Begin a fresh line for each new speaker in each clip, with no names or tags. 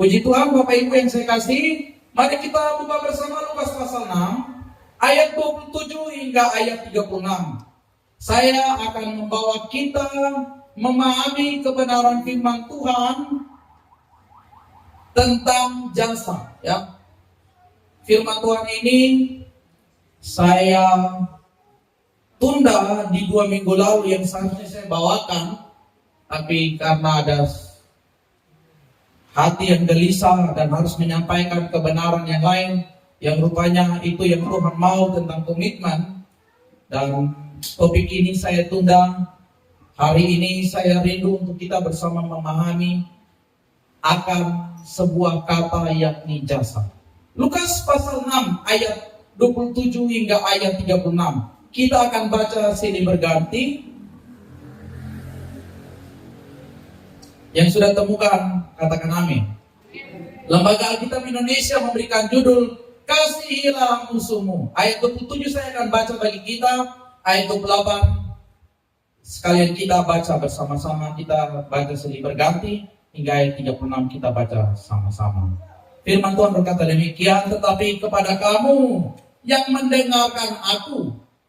Puji Tuhan Bapak Ibu yang saya kasih, mari kita buka bersama Lukas pasal 6 ayat 27 hingga ayat 36. Saya akan membawa kita memahami kebenaran firman Tuhan tentang jasa, ya. Firman Tuhan ini saya tunda di 2 minggu lalu yang seharusnya saya bawakan, tapi karena ada hati yang gelisah dan harus menyampaikan kebenaran yang lain, yang rupanya itu yang Tuhan mau tentang komitmen, dan topik ini saya tunda. Hari ini saya rindu untuk kita bersama memahami akan sebuah kata yakni jasa. Lukas pasal 6 ayat 27 hingga ayat 36. Kita akan baca silih berganti. Yang sudah temukan, katakan amin. Lembaga Alkitab Indonesia memberikan judul Kasihilah Musuhmu. Ayat 27 saya akan baca bagi kita. Ayat 28 sekalian kita baca bersama-sama. Kita baca silih berganti hingga ayat 36 kita baca sama-sama. Firman Tuhan berkata demikian, tetapi kepada kamu yang mendengarkan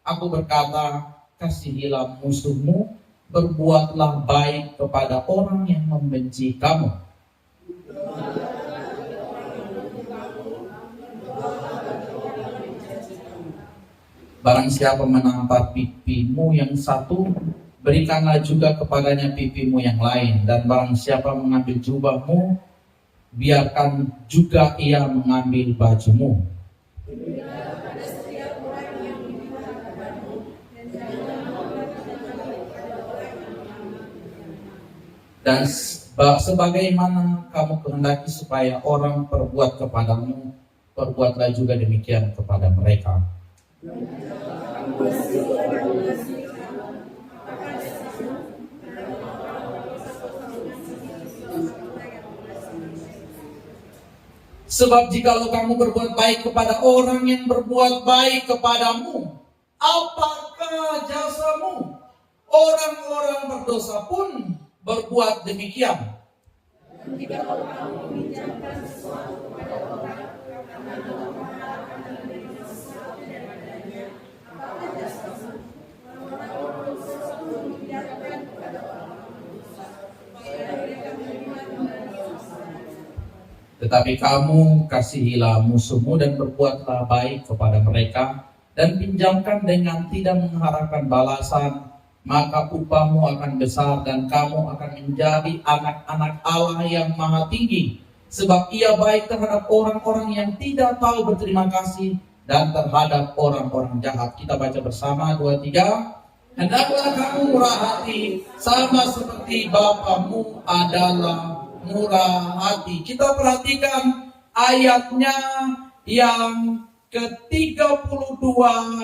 aku berkata, kasihilah musuhmu, berbuatlah baik kepada orang yang membenci kamu. Barang siapa menampar pipimu yang satu, berikanlah juga kepadanya pipimu yang lain. Dan barang siapa mengambil jubahmu, biarkan juga ia mengambil bajumu. Dan sebagaimana kamu kehendaki supaya orang perbuat kepadamu, perbuatlah juga demikian kepada mereka. Sebab jikalau kamu berbuat baik kepada orang yang berbuat baik kepadamu, apakah jasamu? Orang-orang berdosa pun berbuat demikian. Jikalau kamu meminjamkan sesuatu kepada orang karena mengharapkan menerima sesuatu daripadanya, apakah jasamu? Orang-orang berdosa pun meminjamkan kepada orang-orang berdosa supaya mereka menerima kembali sesuatu. Tetapi kamu kasihilah musuhmu dan berbuatlah baik kepada mereka, dan pinjamkan dengan tidak mengharapkan balasan, maka upahmu akan besar dan kamu akan menjadi anak-anak Allah yang maha tinggi. Sebab ia baik terhadap orang-orang yang tidak tahu berterima kasih dan terhadap orang-orang jahat. Kita baca bersama 2, 3. Hendaklah kamu murah hati sama seperti Bapamu adalah murah hati. Kita perhatikan ayatnya yang ke-32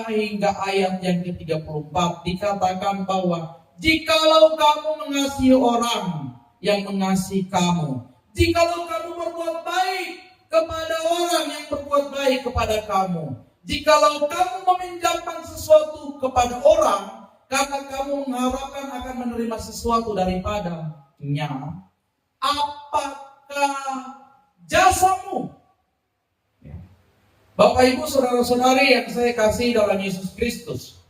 hingga ayat yang ke-34. Dikatakan bahwa jikalau kamu mengasihi orang yang mengasihi kamu, jikalau kamu berbuat baik kepada orang yang berbuat baik kepada kamu, jikalau kamu meminjamkan sesuatu kepada orang karena kamu mengharapkan akan menerima sesuatu daripadanya, apakah jasamu? Bapak Ibu saudara-saudari yang saya kasih dalam Yesus Kristus,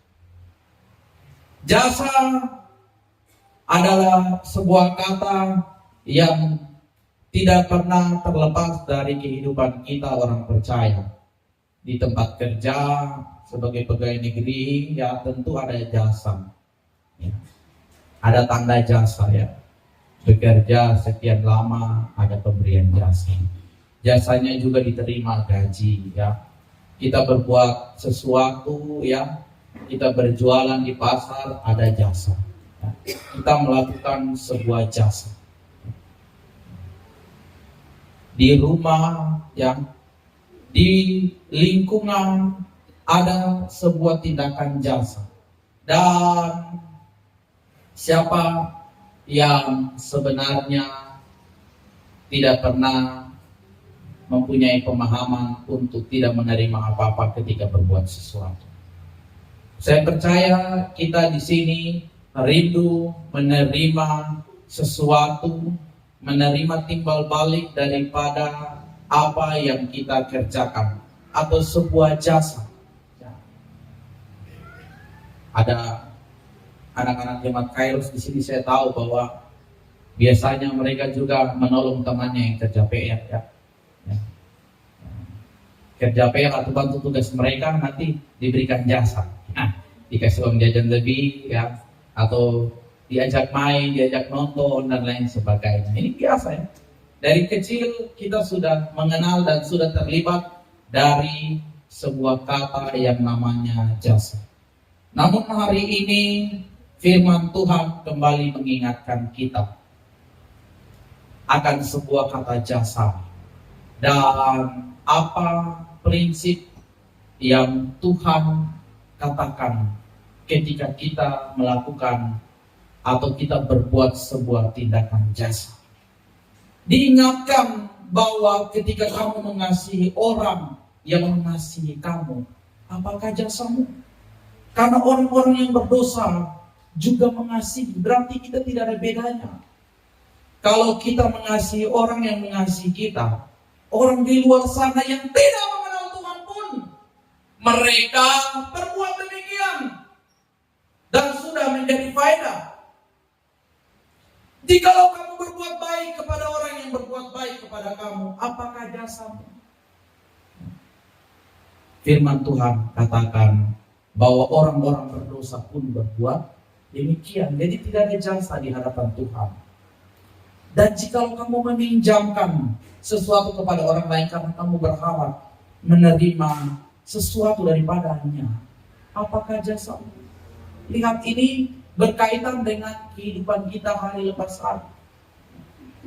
jasa adalah sebuah kata yang tidak pernah terlepas dari kehidupan kita orang percaya. Di tempat kerja sebagai pegawai negeri, ya tentu ada jasa, ya. Ada tanda jasa, ya. Bekerja sekian lama ada pemberian jasa. Jasanya juga diterima gaji, ya. Kita berbuat sesuatu, ya. Kita berjualan di pasar, ada jasa, ya. Kita melakukan sebuah jasa. Di rumah, ya, di lingkungan ada sebuah tindakan jasa. Dan siapa yang sebenarnya tidak pernah mempunyai pemahaman untuk tidak menerima apa-apa ketika berbuat sesuatu? Saya percaya kita di sini rindu menerima sesuatu menerima timbal balik daripada apa yang kita kerjakan atau sebuah jasa. Ada anak-anak jemaat Kairos di sini, saya tahu bahwa biasanya mereka juga menolong temannya yang kerja PR ya. Kerja PR atau bantu tugas mereka, nanti diberikan jasa. Dikasih uang jajan lebih ya, atau diajak main, diajak nonton dan lain sebagainya. Ini biasa ya. Dari kecil kita sudah mengenal dan sudah terlibat dari sebuah kata yang namanya jasa. Namun hari ini firman Tuhan kembali mengingatkan kita akan sebuah kata jasa dan apa prinsip yang Tuhan katakan ketika kita melakukan atau kita berbuat sebuah tindakan jasa. Diingatkan bahwa ketika kamu mengasihi orang yang mengasihi kamu, apakah jasamu? Karena orang-orang yang berdosa juga mengasihi, berarti kita tidak ada bedanya. Kalau kita mengasihi orang yang mengasihi kita, orang di luar sana yang tidak mengenal Tuhan pun, mereka berbuat demikian dan sudah menjadi faedah. Jikalau kamu berbuat baik kepada orang yang berbuat baik kepada kamu, apakah jasamu? Firman Tuhan katakan bahwa orang-orang berdosa pun berbuat demikian. Jadi tidak ada jasa di hadapan Tuhan. Dan jikalau kamu meminjamkan sesuatu kepada orang lain karena kamu berharap menerima sesuatu daripadanya, apakah jasamu? Lihat, ini berkaitan dengan kehidupan kita hari lepas hari.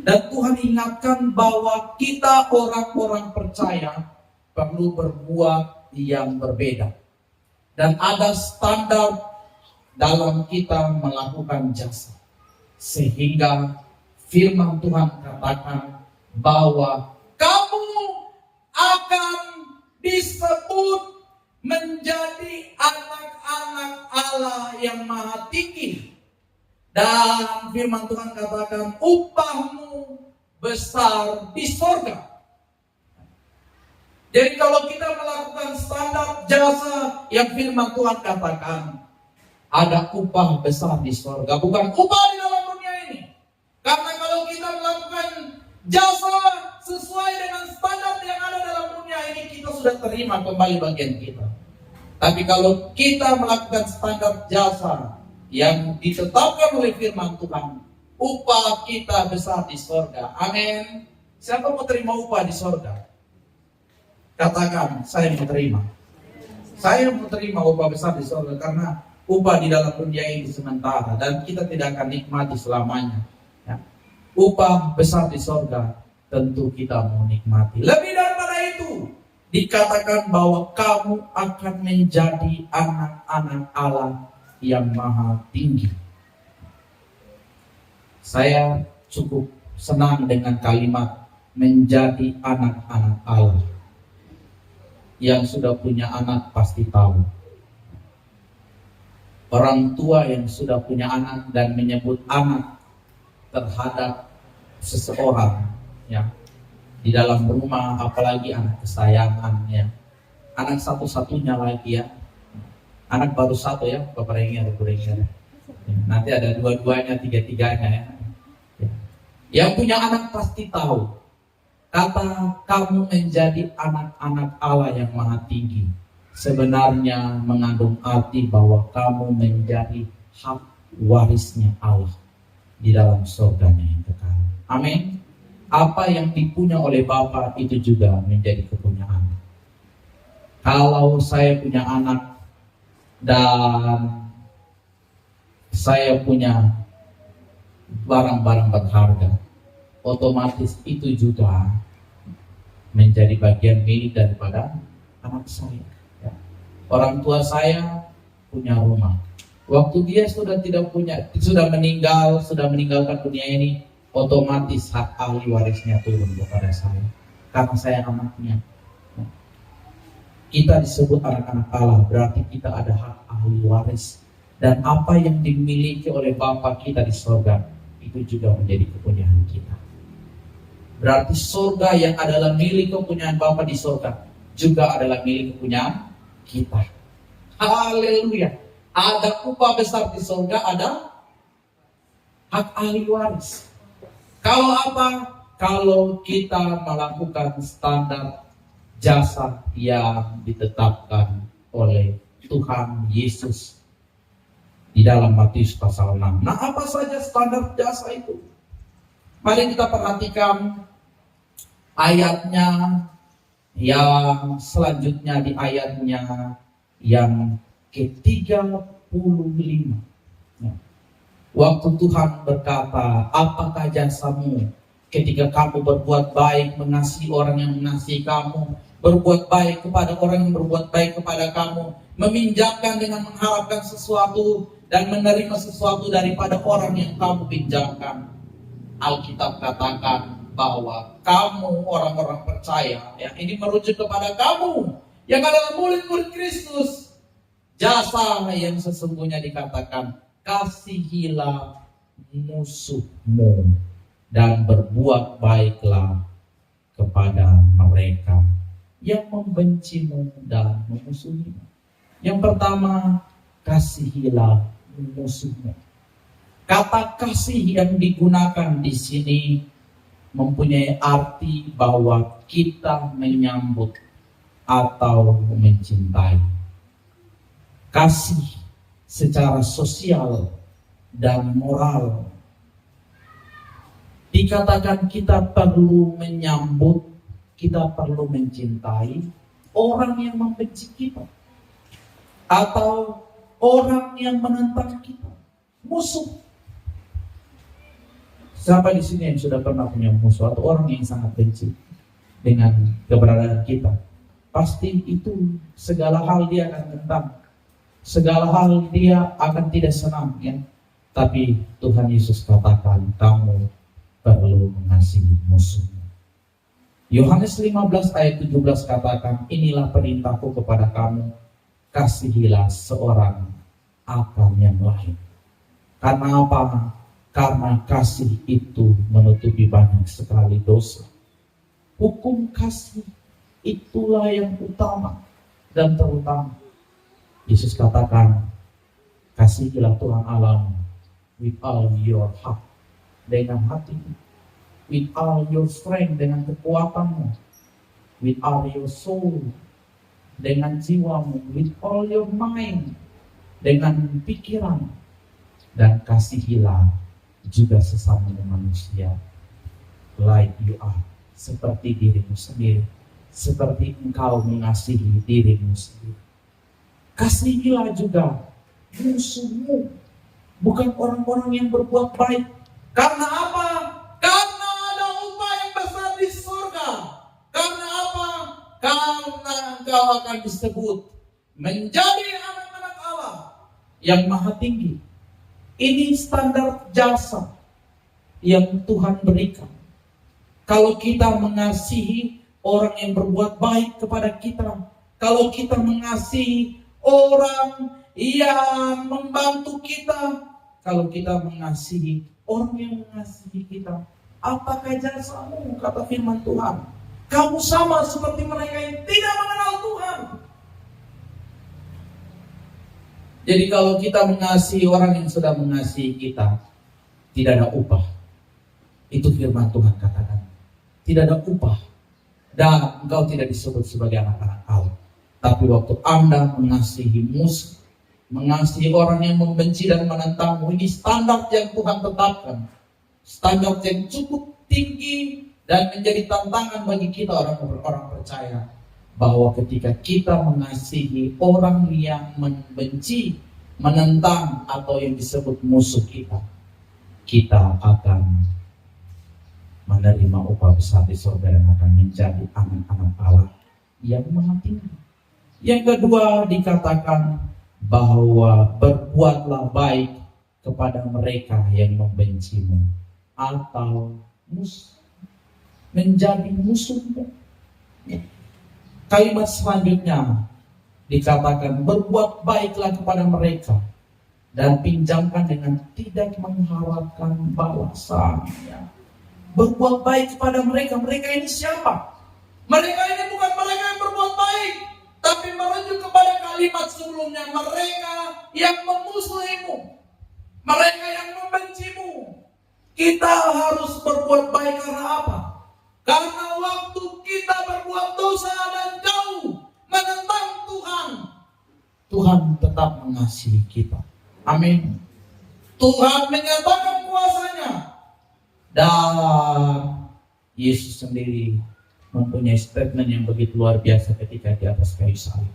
Dan Tuhan ingatkan bahwa kita orang-orang percaya perlu berbuat yang berbeda. Dan ada standar dalam kita melakukan jasa. Sehingga firman Tuhan katakan bahwa kamu akan disebut menjadi anak-anak Allah yang maha tinggi. Dan firman Tuhan katakan upahmu besar di sorga. Jadi kalau kita melakukan standar jasa yang firman Tuhan katakan, ada upah besar di sorga, bukan upah di dalam dunia ini. Karena kalau kita melakukan jasa sesuai dengan standar yang ada dalam dunia ini, kita sudah terima kembali bagian kita. Tapi kalau kita melakukan standar jasa yang ditetapkan oleh firman Tuhan, upah kita besar di sorga. Amin. Siapa mau terima upah di sorga? Katakan, saya mau terima. Saya mau terima upah besar di sorga, karena upah di dalam dunia ini sementara dan kita tidak akan nikmati selamanya. Ya. Upah besar di sorga tentu kita mau nikmati. Lebih daripada itu, dikatakan bahwa kamu akan menjadi anak-anak Allah yang maha tinggi. Saya cukup senang dengan kalimat menjadi anak-anak Allah. Yang sudah punya anak pasti tahu. Orang tua yang sudah punya anak dan menyebut anak terhadap seseorang ya, di dalam rumah, apalagi anak kesayangan ya, anak satu-satunya lagi ya, anak baru satu ya, Bapak Rengi ada ya. Nanti ada dua-duanya, tiga-tiganya ya. Yang punya anak pasti tahu. Kata kamu menjadi anak-anak Allah yang maha tinggi sebenarnya mengandung arti bahwa kamu menjadi hak warisnya Allah di dalam surganya yang kekal. Amin. Apa yang dipunya oleh Bapa itu juga menjadi kepunyaan. Kalau saya punya anak dan saya punya barang-barang berharga, otomatis itu juga menjadi bagian milik daripada anak saya. Ya. Orang tua saya punya rumah. Waktu dia sudah tidak punya, sudah meninggalkan dunia ini, otomatis hak ahli warisnya turun kepada saya. Karena saya anaknya. Ya. Kita disebut anak-anak Allah, berarti kita ada hak ahli waris. Dan apa yang dimiliki oleh Bapa kita di surga, itu juga menjadi kepunyaan kita. Berarti surga yang adalah milik kepunyaan Bapa di surga juga adalah milik kepunyaan kita. Haleluya. Ada upah besar di surga, ada hak ahli waris. Kalau apa? Kalau kita melakukan standar jasa yang ditetapkan oleh Tuhan Yesus di dalam Matius pasal 6. Nah, apa saja standar jasa itu? Mari kita perhatikan ayatnya yang selanjutnya, di ayatnya yang ke-35. Waktu Tuhan berkata, apakah jasamu ketika kamu berbuat baik, mengasihi orang yang mengasihi kamu, berbuat baik kepada orang yang berbuat baik kepada kamu, meminjamkan dengan mengharapkan sesuatu dan menerima sesuatu daripada orang yang kamu pinjamkan. Alkitab katakan bahwa kamu orang-orang percaya, ya, ini merujuk kepada kamu yang adalah murid-murid Kristus. Jasa yang sesungguhnya dikatakan, kasihilah musuhmu dan berbuat baiklah kepada mereka yang membencimu dan memusuhimu. Yang pertama, kasihilah musuhmu. Kata kasih yang digunakan di sini mempunyai arti bahwa kita menyambut atau mencintai. Kasih secara sosial dan moral. Dikatakan kita perlu menyambut, kita perlu mencintai orang yang membenci kita atau orang yang menentang kita, musuh. Siapa di sini yang sudah pernah punya musuh atau orang yang sangat benci dengan keberadaan kita? Pasti itu segala hal dia akan tentang, segala hal dia akan tidak senang, ya. Tapi Tuhan Yesus katakan, kamu perlu mengasihi musuhmu. Yohanes 15 ayat 17 katakan, inilah perintahku kepada kamu, kasihilah seorang akan yang lain. Karena apa? Karena kasih itu menutupi banyak sekali dosa. Hukum kasih itulah yang utama dan terutama. Yesus katakan, kasihilah Tuhan Allahmu with all your heart, dengan hatimu, with all your strength, dengan kekuatanmu, with all your soul, dengan jiwamu, with all your mind, dengan pikiran, dan kasihilah juga sesama manusia like you are, seperti dirimu sendiri, seperti engkau mengasihi dirimu sendiri. Kasihilah juga musuhmu, bukan orang-orang yang berbuat baik. Karena apa? Karena ada upah yang besar di surga. Karena apa? Karena engkau akan disebut menjadi anak-anak Allah yang maha tinggi. Ini standar jasa yang Tuhan berikan. Kalau kita mengasihi orang yang berbuat baik kepada kita, kalau kita mengasihi orang yang membantu kita, kalau kita mengasihi orang yang mengasihi kita, apakah jasamu? Kata firman Tuhan, kamu sama seperti mereka yang tidak mengenal Tuhan. Jadi kalau kita mengasihi orang yang sudah mengasihi kita, tidak ada upah. Itu firman Tuhan katakan. Tidak ada upah. Dan engkau tidak disebut sebagai anak-anak Allah. Tapi waktu Anda mengasihi musuh, mengasihi orang yang membenci dan menentangmu, ini standar yang Tuhan tetapkan. Standar yang cukup tinggi dan menjadi tantangan bagi kita orang-orang percaya. Bahwa ketika kita mengasihi orang yang membenci, menentang atau yang disebut musuh kita, kita akan menerima upah besar di surga dan akan menjadi anak-anak Allah yang maha tinggi. Yang kedua dikatakan bahwa berbuatlah baik kepada mereka yang membencimu atau menjadi musuhmu. Kalimat selanjutnya dikatakan berbuat baiklah kepada mereka dan pinjamkan dengan tidak mengharapkan balasannya. berbuat baik kepada mereka. Mereka ini siapa? Mereka ini bukan mereka yang berbuat baik, tapi merujuk kepada kalimat sebelumnya. Mereka yang memusuhimu, mereka yang membencimu. Kita harus berbuat baik karena apa? Karena waktu kita berbuat dosa dan jauh menentang Tuhan, Tuhan tetap mengasihi kita. Amin. Tuhan menyatakan kuasanya. Dan Yesus sendiri mempunyai statement yang begitu luar biasa ketika di atas kayu salib.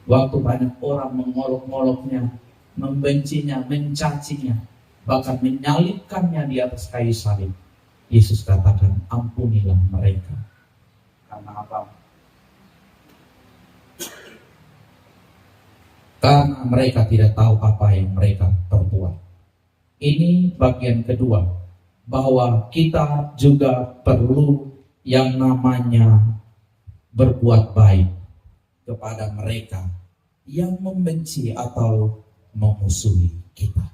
Waktu banyak orang mengolok-oloknya, membencinya, mencacinya, bahkan menyalibkannya di atas kayu salib, Yesus katakan, ampunilah mereka. Karena apa? Karena mereka tidak tahu apa yang mereka perbuat. Ini bagian kedua, bahwa kita juga perlu yang namanya berbuat baik kepada mereka yang membenci atau memusuhi kita.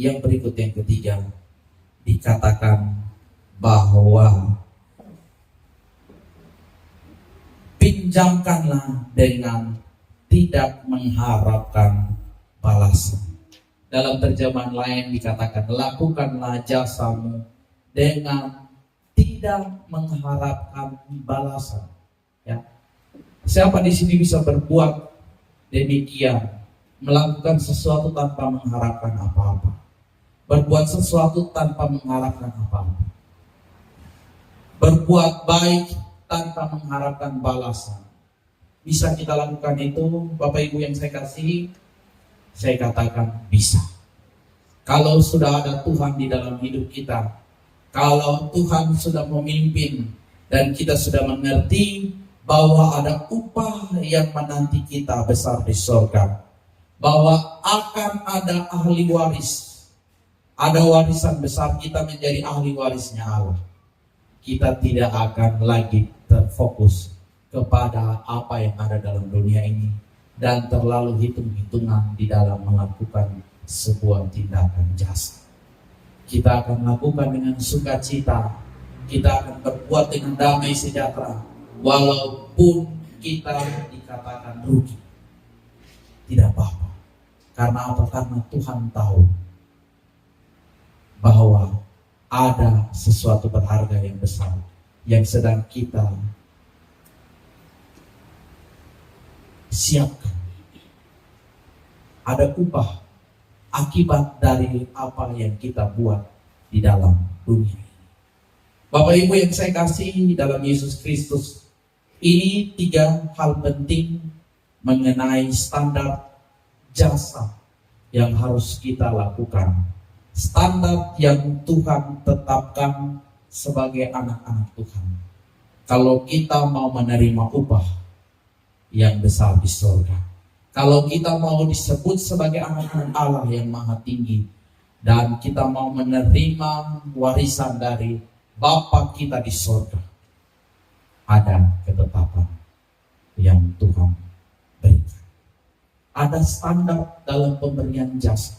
Yang berikut, yang ketiga, dikatakan bahwa pinjamkanlah dengan tidak mengharapkan balasan. Dalam terjemahan lain dikatakan, lakukanlah jasamu dengan tidak mengharapkan balasan. Ya. Siapa di sini bisa berbuat demikian, melakukan sesuatu tanpa mengharapkan apa-apa, berbuat sesuatu tanpa mengharapkan apa-apa, berbuat baik tanpa mengharapkan balasan? Bisa kita lakukan itu, Bapak Ibu yang saya kasihi? Saya katakan bisa. Kalau sudah ada Tuhan di dalam hidup kita, kalau Tuhan sudah memimpin dan kita sudah mengerti bahwa ada upah yang menanti kita besar di surga, bahwa akan ada ahli waris, ada warisan besar, kita menjadi ahli warisnya Allah. Kita tidak akan lagi terfokus kepada apa yang ada dalam dunia ini dan terlalu hitung-hitungan di dalam melakukan sebuah tindakan jasa. Kita akan lakukan dengan sukacita, kita akan berbuat dengan damai sejahtera, walaupun kita dikatakan rugi. Tidak apa-apa. Karena apa? Karena Tuhan tahu bahwa ada sesuatu berharga yang besar yang sedang kita siapkan. Ada upah akibat dari apa yang kita buat di dalam dunia ini. Bapak Ibu yang saya kasih dalam Yesus Kristus, ini 3 hal penting mengenai standar jasa yang harus kita lakukan. Standar yang Tuhan tetapkan sebagai anak-anak Tuhan. Kalau kita mau menerima upah yang besar di surga, kalau kita mau disebut sebagai anak-anak Allah yang maha tinggi, dan kita mau menerima warisan dari Bapa kita di surga, ada ketetapan yang Tuhan berikan. Ada standar dalam pemberian jasa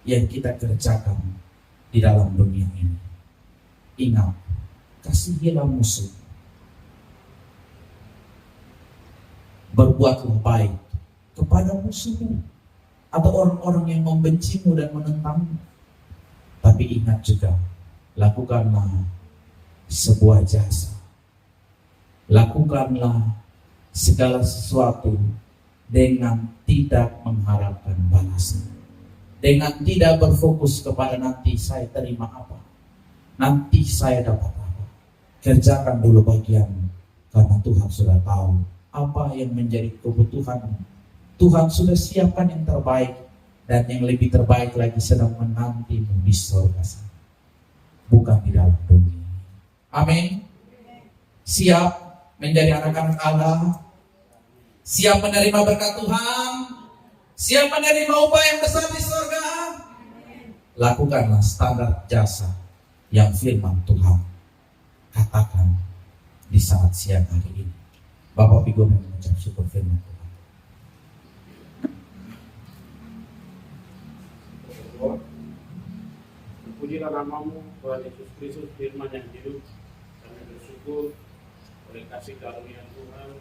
yang kita kerjakan di dalam dunia ini. Ingat, kasihilah musuh, berbuatlah baik kepada musuhmu atau orang-orang yang membencimu dan menentangmu. Tapi ingat juga, lakukanlah sebuah jasa, lakukanlah segala sesuatu dengan tidak mengharapkan balasan, dengan tidak berfokus kepada nanti saya terima apa, nanti saya dapat apa. Kerjakan dulu bagian, karena Tuhan sudah tahu apa yang menjadi kebutuhanmu. Tuhan sudah siapkan yang terbaik, dan yang lebih terbaik lagi sedang menantimu di surga sana, bukan di dalam dunia. Amin. Siap menjadi anak-anak Allah? Siap menerima berkat Tuhan? Siap menerima upah yang besar di surga? Lakukanlah standar jasa yang firman Tuhan katakan di saat siang hari ini. Bapak Ibu mengucap syukur firman Tuhan.
Terpujilah namamu Tuhan Yesus Kristus, firman yang hidup. Kami bersyukur oleh kasih karunia Tuhan